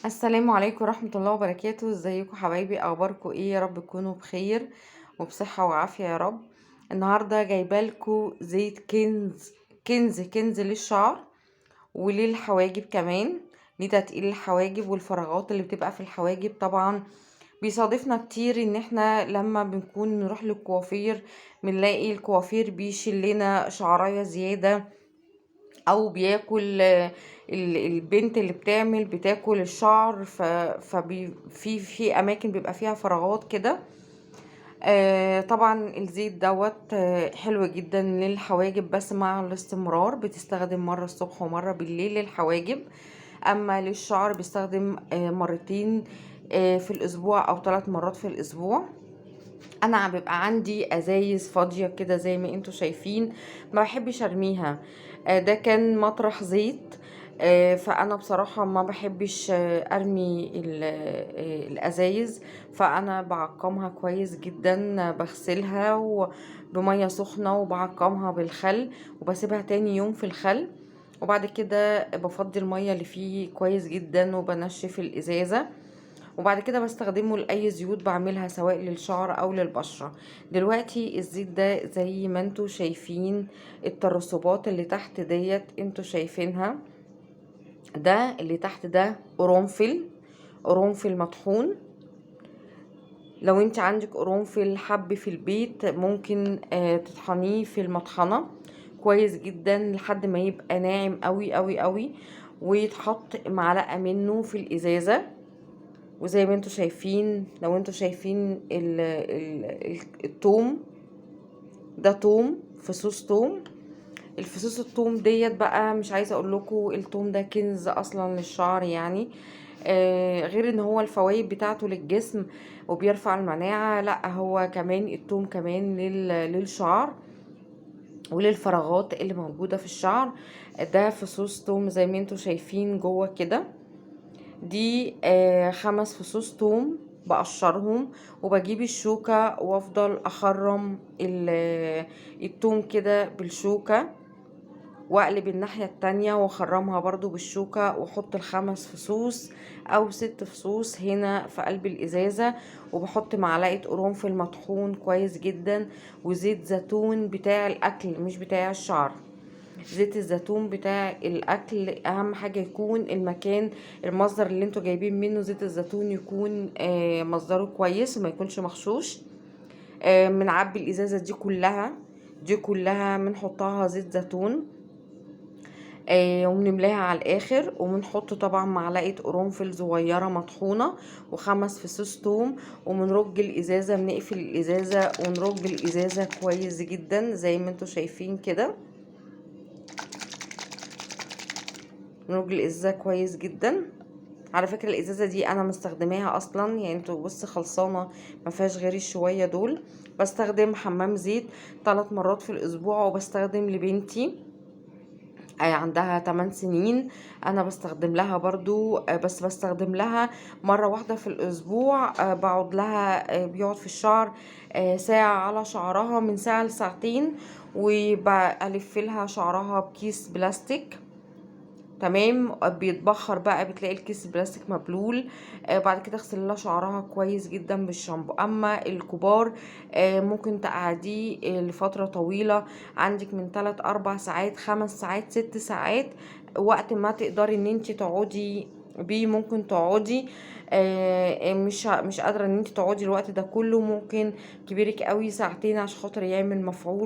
السلام عليكم ورحمة الله وبركاته. ازيكم حبايبي؟ اخباركم ايه؟ يا رب تكونوا بخير وبصحة وعافية يا رب. النهاردة جايبالكوا زيت كنز كنز كنز للشعر وللحواجب كمان، لتتقيل الحواجب والفراغات اللي بتبقى في الحواجب. طبعا بيصادفنا كتير ان احنا لما بنكون نروح للكوافير بنلاقي الكوافير بيشيل لنا شعرايه زيادة، او بياكل البنت اللي بتاكل الشعر. في اماكن بيبقى فيها فراغات كده. طبعا الزيت دوت حلو جدا للحواجب، بس مع الاستمرار بتستخدم مرة الصبح ومرة بالليل للحواجب. اما للشعر بيستخدم مرتين في الاسبوع او 3 مرات في الاسبوع. انا بيبقى عندي ازايز فاضيه كده زي ما انتوا شايفين، ما بحبش ارميها. ده كان مطرح زيت. فانا بصراحه ما بحبش ارمي الازايز. فانا بعقمها كويس جدا، بغسلها بميه سخنه وبعقمها بالخل وبسيبها تاني يوم في الخل. وبعد كده بفضي الميه اللي فيه كويس جدا وبنشف الازازه. وبعد كده بستخدمه لأي زيوت بعملها سواء للشعر أو للبشرة. دلوقتي الزيت ده زي ما انتوا شايفين، الترسبات اللي تحت ديت انتوا شايفينها، ده اللي تحت ده قرنفل مطحون. لو انت عندك قرنفل حب في البيت ممكن تطحنيه في المطحنة كويس جدا لحد ما يبقى ناعم قوي قوي قوي، ويتحط معلقة منه في الإزازة. وزي ما انتوا شايفين، لو انتوا شايفين التوم، ده توم، فصوص توم. الفصوص التوم ديت بقى مش عايزه اقول لكم التوم ده كنز اصلا للشعر يعني. غير ان هو الفوائد بتاعته للجسم وبيرفع المناعه، لا هو كمان التوم كمان للشعر وللفراغات اللي موجوده في الشعر. ده فصوص توم زي ما انتوا شايفين جوه كده. دي 5 فصوص توم بقشرهم وبجيب الشوكة وافضل اخرم التوم كده بالشوكة، واقلب الناحية التانية واخرمها برضو بالشوكة، واحط ال5 فصوص او 6 فصوص هنا في قلب الازازة. وبحط معلقة قرنفل مطحون كويس جدا، وزيت زيتون بتاع الاكل مش بتاع الشعر. زيت الزيتون بتاع الاكل اهم حاجه يكون المكان، المصدر اللي انتوا جايبين منه زيت الزيتون يكون مصدره كويس وما يكونش مغشوش. بنعبي الازازه دي كلها بنحطها زيت زيتون. وبنملاها على الاخر، وبنحط طبعا معلقه قرنفل صغيره مطحونه و5 فصوص توم، وبنرج الازازه، بنقفل الازازه ونرج الازازه كويس جدا زي ما انتوا شايفين كده. نرج الازازه كويس جدا. على فكره الازازه دي انا مستخدماها اصلا، يعني انتوا بص خلصانه ما فيهاش غير الشويه دول. بستخدم حمام زيت 3 مرات في الاسبوع، وبستخدم لبنتي عندها 8 سنين. انا بستخدم لها برضو بس بستخدم لها مرة واحدة في الاسبوع. بقعد لها بيقعد في الشعر ساعة على شعرها، من ساعة لساعتين. وبلف لها شعرها بكيس بلاستيك. تمام، بيتبخر بقى، بتلاقي الكيس البلاستيك مبلول. بعد كده اغسل لها شعرها كويس جدا بالشامبو. اما الكبار ممكن تقعديه لفترة طويلة، عندك من 3 4 ساعات 5 ساعات 6 ساعات، وقت ما تقدري ان انت تقعدي بيه ممكن تقعدي. مش قادرة ان انت تقعدي الوقت ده كله، ممكن كبيرك قوي ساعتين عشان خاطر يعمل مفعول.